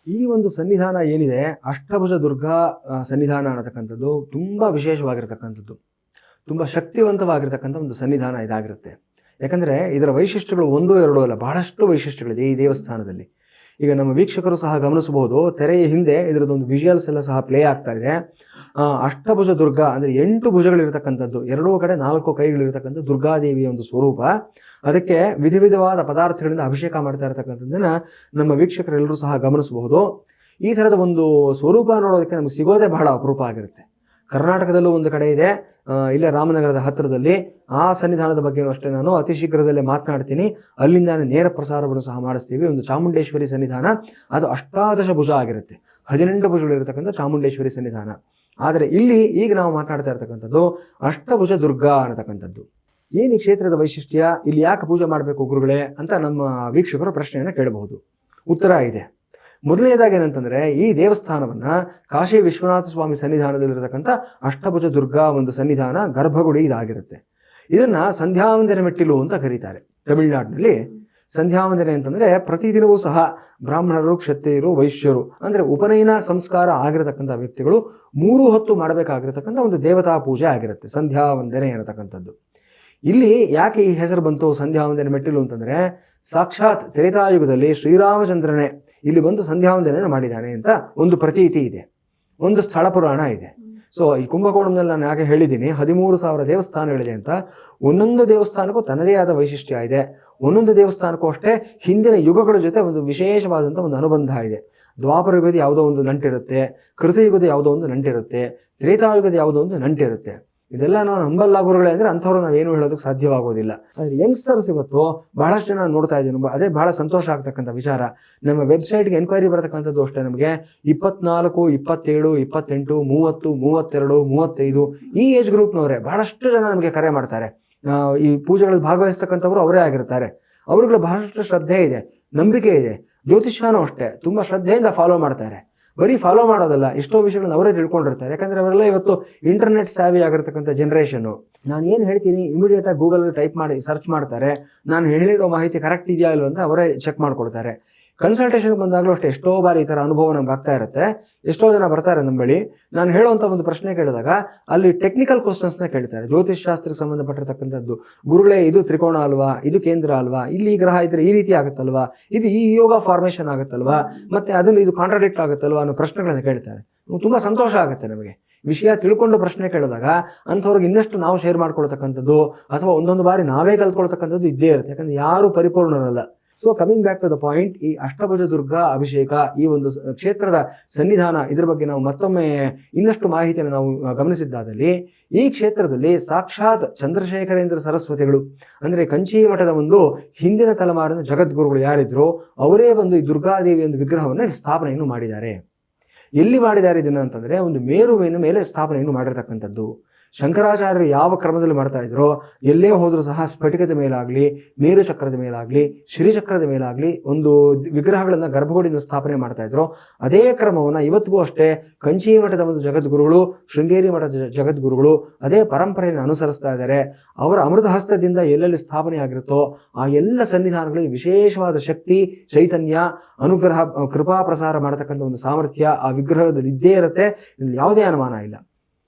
ಈ ಒಂದು ಸನ್ನಿಧಾನ ಏನಿದೆ, ಅಷ್ಟಭುಜ ದುರ್ಗಾ ಸನ್ನಿಧಾನ ಅನ್ನತಕ್ಕಂಥದ್ದು ತುಂಬ ವಿಶೇಷವಾಗಿರ್ತಕ್ಕಂಥದ್ದು, ತುಂಬ ಶಕ್ತಿವಂತವಾಗಿರ್ತಕ್ಕಂಥ ಒಂದು ಸನ್ನಿಧಾನ ಇದಾಗಿರುತ್ತೆ. ಯಾಕಂದರೆ ಇದರ ವೈಶಿಷ್ಟ್ಯಗಳು ಒಂದೂ ಎರಡೂ ಅಲ್ಲ, ಬಹಳಷ್ಟು ವೈಶಿಷ್ಟ್ಯಗಳಿದೆ ಈ ದೇವಸ್ಥಾನದಲ್ಲಿ. ಈಗ ನಮ್ಮ ವೀಕ್ಷಕರು ಸಹ ಗಮನಿಸಬಹುದು, ತೆರೆಯ ಹಿಂದೆ ಇದರದೊಂದು ವಿಜುವಲ್ಸ್ ಎಲ್ಲ ಸಹ ಪ್ಲೇ ಆಗ್ತಾ ಇದೆ. ಅಷ್ಟಭುಜ ದುರ್ಗಾ ಅಂದರೆ 8 ಭುಜಗಳಿರ್ತಕ್ಕಂಥದ್ದು, ಎರಡೂ ಕಡೆ 4 ಕೈಗಳಿರ್ತಕ್ಕಂಥ ದುರ್ಗಾದೇವಿಯ ಒಂದು ಸ್ವರೂಪ. ಅದಕ್ಕೆ ವಿಧ ವಿಧವಾದ ಪದಾರ್ಥಗಳಿಂದ ಅಭಿಷೇಕ ಮಾಡ್ತಾ ಇರತಕ್ಕಂಥದ್ದನ್ನು ನಮ್ಮ ವೀಕ್ಷಕರೆಲ್ಲರೂ ಸಹ ಗಮನಿಸಬಹುದು. ಈ ಥರದ ಒಂದು ಸ್ವರೂಪ ನೋಡೋದಕ್ಕೆ ನಮಗೆ ಸಿಗೋದೇ ಬಹಳ ಅಪರೂಪ ಆಗಿರುತ್ತೆ. ಕರ್ನಾಟಕದಲ್ಲೂ ಒಂದು ಕಡೆ ಇದೆ, ಇಲ್ಲೇ ರಾಮನಗರದ ಹತ್ತಿರದಲ್ಲಿ. ಆ ಸನ್ನಿಧಾನದ ಬಗ್ಗೆಯೂ ಅಷ್ಟೇ ನಾನು ಅತಿ ಶೀಘ್ರದಲ್ಲೇ ಮಾತನಾಡ್ತೀನಿ. ಅಲ್ಲಿಂದಾನೆ ನೇರ ಪ್ರಸಾರವನ್ನು ಸಹ ಮಾಡಿಸ್ತೀವಿ. ಒಂದು ಚಾಮುಂಡೇಶ್ವರಿ ಸನ್ನಿಧಾನ, ಅದು 18 ಭುಜ ಆಗಿರುತ್ತೆ, 18 ಭುಜಗಳಿರ್ತಕ್ಕಂಥ ಚಾಮುಂಡೇಶ್ವರಿ ಸನ್ನಿಧಾನ. ಆದರೆ ಇಲ್ಲಿ ಈಗ ನಾವು ಮಾತನಾಡ್ತಾ ಇರ್ತಕ್ಕಂಥದ್ದು ಅಷ್ಟಭುಜ ದುರ್ಗಾ ಅನ್ನತಕ್ಕಂಥದ್ದು. ಏನು ಈ ಕ್ಷೇತ್ರದ ವೈಶಿಷ್ಟ್ಯ, ಇಲ್ಲಿ ಯಾಕೆ ಪೂಜೆ ಮಾಡಬೇಕು ಗುರುಗಳೇ ಅಂತ ನಮ್ಮ ವೀಕ್ಷಕರು ಪ್ರಶ್ನೆಯನ್ನು ಕೇಳಬಹುದು. ಉತ್ತರ ಇದೆ. ಮೊದಲನೇದಾಗಿ ಏನಂತಂದರೆ, ಈ ದೇವಸ್ಥಾನವನ್ನು ಕಾಶಿ ವಿಶ್ವನಾಥ ಸ್ವಾಮಿ ಸನ್ನಿಧಾನದಲ್ಲಿರತಕ್ಕಂಥ ಅಷ್ಟಭುಜ ದುರ್ಗಾ ಒಂದು ಸನ್ನಿಧಾನ ಗರ್ಭಗುಡಿ ಇದಾಗಿರುತ್ತೆ. ಇದನ್ನು ಸಂಧ್ಯಾವಂದನೆ ಮೆಟ್ಟಿಲು ಅಂತ ಕರೀತಾರೆ. ತಮಿಳುನಾಡಿನಲ್ಲಿ ಸಂಧ್ಯಾವಂದನೆ ಅಂತಂದರೆ ಪ್ರತಿದಿನವೂ ಸಹ ಬ್ರಾಹ್ಮಣರು, ಕ್ಷತ್ರಿಯರು, ವೈಶ್ಯರು ಅಂದರೆ ಉಪನಯನ ಸಂಸ್ಕಾರ ಆಗಿರತಕ್ಕಂಥ ವ್ಯಕ್ತಿಗಳು 3 ಹೊತ್ತು ಮಾಡಬೇಕಾಗಿರತಕ್ಕಂಥ ಒಂದು ದೇವತಾ ಪೂಜೆ ಆಗಿರುತ್ತೆ, ಸಂಧ್ಯಾವಂದನೆ ಅನ್ನತಕ್ಕಂಥದ್ದು. ಇಲ್ಲಿ ಯಾಕೆ ಈ ಹೆಸರು ಬಂತು ಸಂಧ್ಯಾವಂದನೆ ಮೆಟ್ಟಿಲು ಅಂತಂದರೆ, ಸಾಕ್ಷಾತ್ ತ್ರೇತಾಯುಗದಲ್ಲಿ ಶ್ರೀರಾಮಚಂದ್ರನೇ ಇಲ್ಲಿ ಬಂದು ಸಂಧ್ಯಾವಂದನೆ ಮಾಡಿದ್ದಾನೆ ಅಂತ ಒಂದು ಪ್ರತೀತಿ ಇದೆ, ಒಂದು ಸ್ಥಳ ಪುರಾಣ ಇದೆ. ಸೊ ಈ ಕುಂಭಕೋಣಂನಲ್ಲಿ ನಾನು ಯಾಕೆ ಹೇಳಿದ್ದೀನಿ 13,000 ದೇವಸ್ಥಾನಗಳಿದೆ ಅಂತ. ಒಂದೊಂದು ದೇವಸ್ಥಾನಕ್ಕೂ ತನ್ನದೇ ಆದ ವೈಶಿಷ್ಟ್ಯ ಇದೆ. ಒಂದೊಂದು ದೇವಸ್ಥಾನಕ್ಕೂ ಅಷ್ಟೇ ಹಿಂದಿನ ಯುಗಗಳ ಜೊತೆ ಒಂದು ವಿಶೇಷವಾದಂಥ ಒಂದು ಅನುಬಂಧ ಇದೆ. ದ್ವಾಪರ ಯುಗದ ಯಾವುದೋ ಒಂದು ನಂಟಿರುತ್ತೆ, ಕೃತಯುಗದ ಯಾವುದೋ ಒಂದು ನಂಟಿರುತ್ತೆ, ತ್ರೇತಾಯುಗದ ಯಾವುದೋ ಒಂದು ನಂಟಿರುತ್ತೆ. ಇದೆಲ್ಲ ನಾವು ನಂಬಲ್ಲ ಗುರುಗಳೇ ಅಂದರೆ ಅಂಥವ್ರು ನಾವೇನು ಹೇಳೋದಕ್ಕೆ ಸಾಧ್ಯವಾಗೋದಿಲ್ಲ. ಆದರೆ ಯಂಗ್ಸ್ಟರ್ಸ್ ಇವತ್ತು ಬಹಳಷ್ಟು ಜನ ನೋಡ್ತಾ ಇದ್ದೀನಿ, ಅದೇ ಬಹಳ ಸಂತೋಷ ಆಗ್ತಕ್ಕಂಥ ವಿಚಾರ. ನಮ್ಮ ವೆಬ್ಸೈಟ್ಗೆ ಎನ್ಕ್ವೈರಿ ಬರತಕ್ಕಂಥದ್ದು ಅಷ್ಟೇ ನಮಗೆ 24, 27, 28, 30, 32, 35 ಈ ಏಜ್ ಗ್ರೂಪ್ನವರೇ ಬಹಳಷ್ಟು ಜನ ನಮಗೆ ಕರೆ ಮಾಡ್ತಾರೆ. ಈ ಪೂಜೆಗಳಲ್ಲಿ ಭಾಗವಹಿಸ್ತಕ್ಕಂಥವ್ರು ಅವರೇ ಆಗಿರ್ತಾರೆ. ಅವ್ರಿಗೆ ಬಹಳಷ್ಟು ಶ್ರದ್ಧೆ ಇದೆ, ನಂಬಿಕೆ ಇದೆ. ಜ್ಯೋತಿಷ್ಯನೂ ಅಷ್ಟೇ ತುಂಬ ಶ್ರದ್ಧೆಯಿಂದ ಫಾಲೋ ಮಾಡ್ತಾರೆ. ಬರೀ ಫಾಲೋ ಮಾಡೋದಲ್ಲ, ಎಷ್ಟೋ ವಿಷಯಗಳನ್ನ ಅವರೇ ತಿಳ್ಕೊಂಡಿರ್ತಾರೆ. ಯಾಕಂದರೆ ಅವರೆಲ್ಲ ಇವತ್ತು ಇಂಟರ್ನೆಟ್ ಸಾವಿ ಆಗಿರ್ತಕ್ಕಂಥ ಜನ್ರೇಷನ್ನು. ನಾನು ಏನು ಹೇಳ್ತೀನಿ ಇಮಿಡಿಯೇಟಾಗಿ ಗೂಗಲಲ್ಲಿ ಟೈಪ್ ಮಾಡಿ ಸರ್ಚ್ ಮಾಡ್ತಾರೆ. ನಾನು ಹೇಳಿರೋ ಮಾಹಿತಿ ಕರೆಕ್ಟ್ ಇದೆಯಾ ಇಲ್ವ ಅಂತ ಅವರೇ ಚೆಕ್ ಮಾಡ್ಕೊಳ್ತಾರೆ. ಕನ್ಸಲ್ಟೇಷನ್ಗೆ ಬಂದಾಗಲೂ ಅಷ್ಟೇ ಎಷ್ಟೋ ಬಾರಿ ಈ ಥರ ಅನುಭವ ನಮ್ಗೆ ಆಗ್ತಾ ಇರುತ್ತೆ. ಎಷ್ಟೋ ಜನ ಬರ್ತಾರೆ ನಮ್ಮ ಬಳಿ, ನಾನು ಹೇಳುವಂಥ ಒಂದು ಪ್ರಶ್ನೆ ಕೇಳಿದಾಗ ಅಲ್ಲಿ ಟೆಕ್ನಿಕಲ್ ಕ್ವಶನ್ಸ್ನ ಕೇಳ್ತಾರೆ, ಜ್ಯೋತಿಷ್ಶಾಸ್ತ್ರಕ್ಕೆ ಸಂಬಂಧಪಟ್ಟಿರ್ತಕ್ಕಂಥದ್ದು. ಗುರುಗಳೇ ಇದು ತ್ರಿಕೋಣ ಅಲ್ವಾ, ಇದು ಕೇಂದ್ರ ಅಲ್ವಾ, ಇಲ್ಲಿ ಈ ಗ್ರಹ ಇದ್ರೆ ಈ ರೀತಿ ಆಗುತ್ತಲ್ವಾ, ಇದು ಈ ಯೋಗ ಫಾರ್ಮೇಷನ್ ಆಗುತ್ತಲ್ವಾ, ಮತ್ತು ಅದನ್ನು ಇದು ಕಾಂಟ್ರಾಡಿಕ್ಟ್ ಆಗುತ್ತಲ್ವಾ ಅನ್ನೋ ಪ್ರಶ್ನೆಗಳನ್ನು ಕೇಳ್ತಾರೆ. ತುಂಬ ಸಂತೋಷ ಆಗುತ್ತೆ ನಮಗೆ ವಿಷಯ ತಿಳ್ಕೊಂಡು ಪ್ರಶ್ನೆ ಕೇಳಿದಾಗ. ಅಂಥವ್ರಿಗೆ ಇನ್ನಷ್ಟು ನಾವು ಶೇರ್ ಮಾಡ್ಕೊಳ್ತಕ್ಕಂಥದ್ದು ಅಥವಾ ಒಂದೊಂದು ಬಾರಿ ನಾವೇ ಕಲ್ತ್ಕೊಳ್ತಕ್ಕಂಥದ್ದು ಇದ್ದೇ ಇರುತ್ತೆ. ಯಾಕಂದರೆ ಯಾರೂ ಪರಿಪೂರ್ಣರಲ್ಲ. So coming back to the point, ಈ ಅಷ್ಟಭುಜ ದುರ್ಗಾ ಅಭಿಷೇಕ, ಈ ಒಂದು ಕ್ಷೇತ್ರದ ಸನ್ನಿಧಾನ, ಇದ್ರ ಬಗ್ಗೆ ನಾವು ಮತ್ತೊಮ್ಮೆ ಇನ್ನಷ್ಟು ಮಾಹಿತಿಯನ್ನು ನಾವು ಗಮನಿಸಿದ್ದಾದಲ್ಲಿ, ಈ ಕ್ಷೇತ್ರದಲ್ಲಿ ಸಾಕ್ಷಾತ್ ಚಂದ್ರಶೇಖರೇಂದ್ರ ಸರಸ್ವತಿಗಳು ಅಂದರೆ ಕಂಚಿ ಮಠದ ಒಂದು ಹಿಂದಿನ ತಲೆಮಾರಿನ ಜಗದ್ಗುರುಗಳು ಯಾರಿದ್ರು ಅವರೇ ಬಂದು ಈ ದುರ್ಗಾದೇವಿಯ ಒಂದು ವಿಗ್ರಹವನ್ನು ಸ್ಥಾಪನೆಯನ್ನು ಮಾಡಿದ್ದಾರೆ. ಎಲ್ಲಿ ಮಾಡಿದ್ದಾರೆ ಇದನ್ನು ಅಂತಂದರೆ, ಒಂದು ಮೇರುವಿನ ಮೇಲೆ ಸ್ಥಾಪನೆಯನ್ನು ಮಾಡಿರ್ತಕ್ಕಂಥದ್ದು. ಶಂಕರಾಚಾರ್ಯರು ಯಾವ ಕ್ರಮದಲ್ಲಿ ಮಾಡ್ತಾ ಇದ್ರೋ, ಎಲ್ಲೇ ಹೋದರೂ ಸಹ ಸ್ಫಟಿಕದ ಮೇಲಾಗಲಿ, ಮೇರು ಚಕ್ರದ ಮೇಲಾಗಲಿ, ಶ್ರೀಚಕ್ರದ ಮೇಲಾಗಲಿ ಒಂದು ವಿಗ್ರಹಗಳನ್ನು ಗರ್ಭಗುಡಿಯಿಂದ ಸ್ಥಾಪನೆ ಮಾಡ್ತಾ ಇದ್ರು. ಅದೇ ಕ್ರಮವನ್ನು ಇವತ್ತಿಗೂ ಅಷ್ಟೇ ಕಂಚಿ ಮಠದ ಒಂದು ಜಗದ್ಗುರುಗಳು, ಶೃಂಗೇರಿ ಮಠದ ಜಗದ್ಗುರುಗಳು ಅದೇ ಪರಂಪರೆಯನ್ನು ಅನುಸರಿಸ್ತಾ ಇದ್ದಾರೆ. ಅವರ ಅಮೃತ ಹಸ್ತದಿಂದ ಎಲ್ಲೆಲ್ಲಿ ಸ್ಥಾಪನೆ ಆಗಿರುತ್ತೋ ಆ ಎಲ್ಲ ಸನ್ನಿಧಾನಗಳಲ್ಲಿ ವಿಶೇಷವಾದ ಶಕ್ತಿ, ಚೈತನ್ಯ, ಅನುಗ್ರಹ, ಕೃಪಾ ಪ್ರಸಾರ ಮಾಡತಕ್ಕಂಥ ಒಂದು ಸಾಮರ್ಥ್ಯ ಆ ವಿಗ್ರಹದಲ್ಲಿ ಇದ್ದೇ ಇರುತ್ತೆ. ಇಲ್ಲಿ ಯಾವುದೇ ಅನುಮಾನ ಇಲ್ಲ.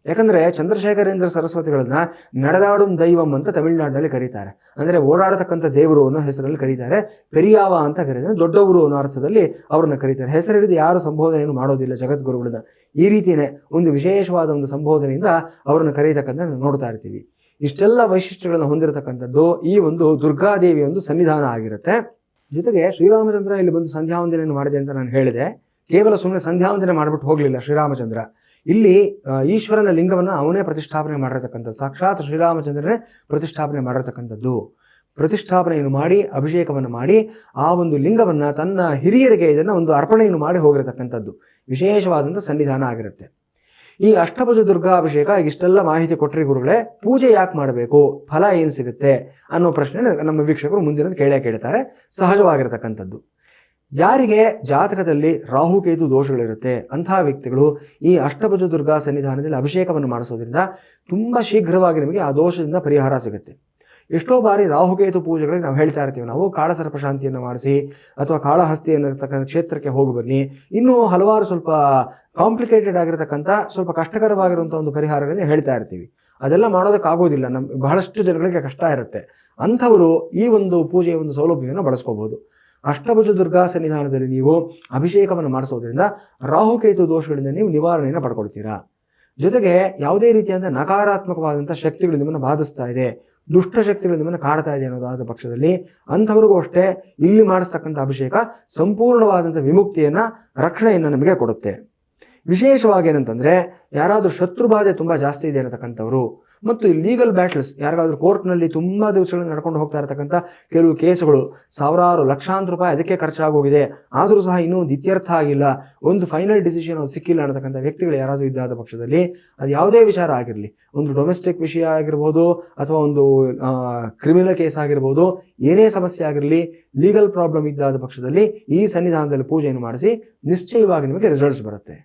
ಯಾಕಂದರೆ ಚಂದ್ರಶೇಖರೇಂದ್ರ ಸರಸ್ವತಿಗಳನ್ನ ನಡೆದಾಡುಂ ದೈವಂ ಅಂತ ತಮಿಳುನಾಡಿನಲ್ಲಿ ಕರೀತಾರೆ. ಅಂದರೆ ಓಡಾಡತಕ್ಕಂಥ ದೇವರು ಅನ್ನೋ ಹೆಸರಲ್ಲಿ ಕರೀತಾರೆ. ಪೆರಿಯಾವ ಅಂತ ಕರೀತಾರೆ, ದೊಡ್ಡವರು ಅನ್ನೋ ಅರ್ಥದಲ್ಲಿ ಅವ್ರನ್ನ ಕರೀತಾರೆ. ಹೆಸರಿಡಿದು ಯಾರು ಸಂಬೋಧನೆಯನ್ನು ಮಾಡೋದಿಲ್ಲ ಜಗದ್ಗುರುಗಳನ್ನ. ಈ ರೀತಿಯೇ ಒಂದು ವಿಶೇಷವಾದ ಒಂದು ಸಂಬೋಧನೆಯಿಂದ ಅವರನ್ನು ಕರೀತಕ್ಕಂಥ ನೋಡ್ತಾ ಇರ್ತೀವಿ. ಇಷ್ಟೆಲ್ಲ ವೈಶಿಷ್ಟ್ಯಗಳನ್ನು ಹೊಂದಿರತಕ್ಕಂಥದ್ದು ಈ ಒಂದು ದುರ್ಗಾದೇವಿಯ ಒಂದು ಸನ್ನಿಧಾನ ಆಗಿರುತ್ತೆ. ಜೊತೆಗೆ ಶ್ರೀರಾಮಚಂದ್ರ ಇಲ್ಲಿ ಬಂದು ಸಂಧ್ಯಾವಂದನೆಯನ್ನು ಮಾಡಿದೆ ಅಂತ ನಾನು ಹೇಳಿದೆ. ಕೇವಲ ಸುಮ್ಮನೆ ಸಂಧ್ಯಾವಂದನೆ ಮಾಡಿಬಿಟ್ಟು ಹೋಗಲಿಲ್ಲ ಶ್ರೀರಾಮಚಂದ್ರ. ಇಲ್ಲಿ ಈಶ್ವರನ ಲಿಂಗವನ್ನು ಅವನೇ ಪ್ರತಿಷ್ಠಾಪನೆ ಮಾಡಿರತಕ್ಕಂಥದ್ದು, ಸಾಕ್ಷಾತ್ ಶ್ರೀರಾಮಚಂದ್ರನೇ ಪ್ರತಿಷ್ಠಾಪನೆ ಮಾಡಿರತಕ್ಕಂಥದ್ದು. ಪ್ರತಿಷ್ಠಾಪನೆಯನ್ನು ಮಾಡಿ ಅಭಿಷೇಕವನ್ನು ಮಾಡಿ ಆ ಒಂದು ಲಿಂಗವನ್ನು ತನ್ನ ಹಿರಿಯರಿಗೆ ಇದನ್ನು ಒಂದು ಅರ್ಪಣೆಯನ್ನು ಮಾಡಿ ಹೋಗಿರತಕ್ಕಂಥದ್ದು ವಿಶೇಷವಾದಂಥ ಸನ್ನಿಧಾನ ಆಗಿರುತ್ತೆ. ಈ ಅಷ್ಟಭುಜ ದುರ್ಗಾಭಿಷೇಕ ಇಷ್ಟೆಲ್ಲ ಮಾಹಿತಿ ಕೊಟ್ಟರೆ ಗುರುಗಳೇ, ಪೂಜೆ ಯಾಕೆ ಮಾಡಬೇಕು, ಫಲ ಏನು ಸಿಗುತ್ತೆ ಅನ್ನೋ ಪ್ರಶ್ನೆ ನಮ್ಮ ವೀಕ್ಷಕರು ಮುಂದಿನದು ಕೇಳ್ತಾರೆ. ಸಹಜವಾಗಿರತಕ್ಕಂಥದ್ದು. ಯಾರಿಗೆ ಜಾತಕದಲ್ಲಿ ರಾಹುಕೇತು ದೋಷಗಳಿರುತ್ತೆ ಅಂಥ ವ್ಯಕ್ತಿಗಳು ಈ ಅಷ್ಟಭುಜ ದುರ್ಗಾ ಸನ್ನಿಧಾನದಲ್ಲಿ ಅಭಿಷೇಕವನ್ನು ಮಾಡಿಸೋದ್ರಿಂದ ತುಂಬ ಶೀಘ್ರವಾಗಿ ನಿಮಗೆ ಆ ದೋಷದಿಂದ ಪರಿಹಾರ ಸಿಗುತ್ತೆ. ಎಷ್ಟೋ ಬಾರಿ ರಾಹುಕೇತು ಪೂಜೆಗಳಿಗೆ ನಾವು ಹೇಳ್ತಾ ಇರ್ತೀವಿ, ನಾವು ಕಾಳಸರ್ಪ ಶಾಂತಿಯನ್ನು ಮಾಡಿಸಿ ಅಥವಾ ಕಾಳಹಸ್ತಿ ಅನ್ನತಕ್ಕಂಥ ಕ್ಷೇತ್ರಕ್ಕೆ ಹೋಗಿ ಬನ್ನಿ. ಇನ್ನೂ ಹಲವಾರು ಸ್ವಲ್ಪ ಕಾಂಪ್ಲಿಕೇಟೆಡ್ ಆಗಿರತಕ್ಕಂಥ ಸ್ವಲ್ಪ ಕಷ್ಟಕರವಾಗಿರುವಂಥ ಒಂದು ಪರಿಹಾರಗಳನ್ನ ಹೇಳ್ತಾ ಇರ್ತೀವಿ. ಅದೆಲ್ಲ ಮಾಡೋದಕ್ಕಾಗೋದಿಲ್ಲ, ಬಹಳಷ್ಟು ಜನಗಳಿಗೆ ಕಷ್ಟ ಇರುತ್ತೆ. ಅಂಥವರು ಈ ಒಂದು ಪೂಜೆಯ ಒಂದು ಸೌಲಭ್ಯವನ್ನು ಬಳಸ್ಕೋಬಹುದು. ಅಷ್ಟಭುಜ ದುರ್ಗಾ ಸನ್ನಿಧಾನದಲ್ಲಿ ನೀವು ಅಭಿಷೇಕವನ್ನು ಮಾಡಿಸೋದ್ರಿಂದ ರಾಹುಕೇತು ದೋಷಗಳಿಂದ ನೀವು ನಿವಾರಣೆಯನ್ನು ಪಡ್ಕೊಳ್ತೀರಾ. ಜೊತೆಗೆ ಯಾವುದೇ ರೀತಿಯಾದ ನಕಾರಾತ್ಮಕವಾದಂಥ ಶಕ್ತಿಗಳು ನಿಮ್ಮನ್ನು ಬಾಧಿಸ್ತಾ ಇದೆ, ದುಷ್ಟ ಶಕ್ತಿಗಳು ನಿಮ್ಮನ್ನು ಕಾಡ್ತಾ ಇದೆ ಅನ್ನೋದಾದ ಪಕ್ಷದಲ್ಲಿ ಅಂಥವ್ರಿಗೂ ಅಷ್ಟೇ ಇಲ್ಲಿ ಮಾಡಿಸ್ತಕ್ಕಂಥ ಅಭಿಷೇಕ ಸಂಪೂರ್ಣವಾದಂಥ ವಿಮುಕ್ತಿಯನ್ನು, ರಕ್ಷಣೆಯನ್ನು ನಮಗೆ ಕೊಡುತ್ತೆ. ವಿಶೇಷವಾಗಿ ಏನಂತಂದರೆ, ಯಾರಾದರೂ ಶತ್ರುಬಾಧೆ ತುಂಬ ಜಾಸ್ತಿ ಇದೆ ಅನ್ನತಕ್ಕಂಥವ್ರು ಮತ್ತು ಲೀಗಲ್ ಬ್ಯಾಟಲ್ಸ್, ಯಾರಿಗಾದ್ರೂ ಕೋರ್ಟ್ನಲ್ಲಿ ತುಂಬ ದಿವಸಗಳನ್ನು ನಡ್ಕೊಂಡು ಹೋಗ್ತಾ ಇರತಕ್ಕಂಥ ಕೆಲವು ಕೇಸುಗಳು, ಸಾವಿರಾರು ಲಕ್ಷಾಂತರ ರೂಪಾಯಿ ಅದಕ್ಕೆ ಖರ್ಚಾಗೋಗಿದೆ, ಆದರೂ ಸಹ ಇನ್ನೂ ಒಂದು ಇತ್ಯರ್ಥ ಆಗಿಲ್ಲ, ಒಂದು ಫೈನಲ್ ಡಿಸಿಷನ್ ಅದು ಸಿಕ್ಕಿಲ್ಲ ಅನ್ನತಕ್ಕಂಥ ವ್ಯಕ್ತಿಗಳು ಯಾರಾದರೂ ಇದ್ದಾದ ಪಕ್ಷದಲ್ಲಿ, ಅದು ಯಾವುದೇ ವಿಚಾರ ಆಗಿರಲಿ, ಒಂದು ಡೊಮೆಸ್ಟಿಕ್ ವಿಷಯ ಆಗಿರ್ಬೋದು ಅಥವಾ ಒಂದು ಕ್ರಿಮಿನಲ್ ಕೇಸ್ ಆಗಿರ್ಬೋದು, ಏನೇ ಸಮಸ್ಯೆ ಆಗಿರಲಿ, ಲೀಗಲ್ ಪ್ರಾಬ್ಲಮ್ ಇದ್ದಾದ ಪಕ್ಷದಲ್ಲಿ ಈ ಸನ್ನಿಧಾನದಲ್ಲಿ ಪೂಜೆಯನ್ನು ಮಾಡಿಸಿ ನಿಶ್ಚಯವಾಗಿ ನಿಮಗೆ ರಿಸಲ್ಟ್ಸ್ ಬರುತ್ತೆ.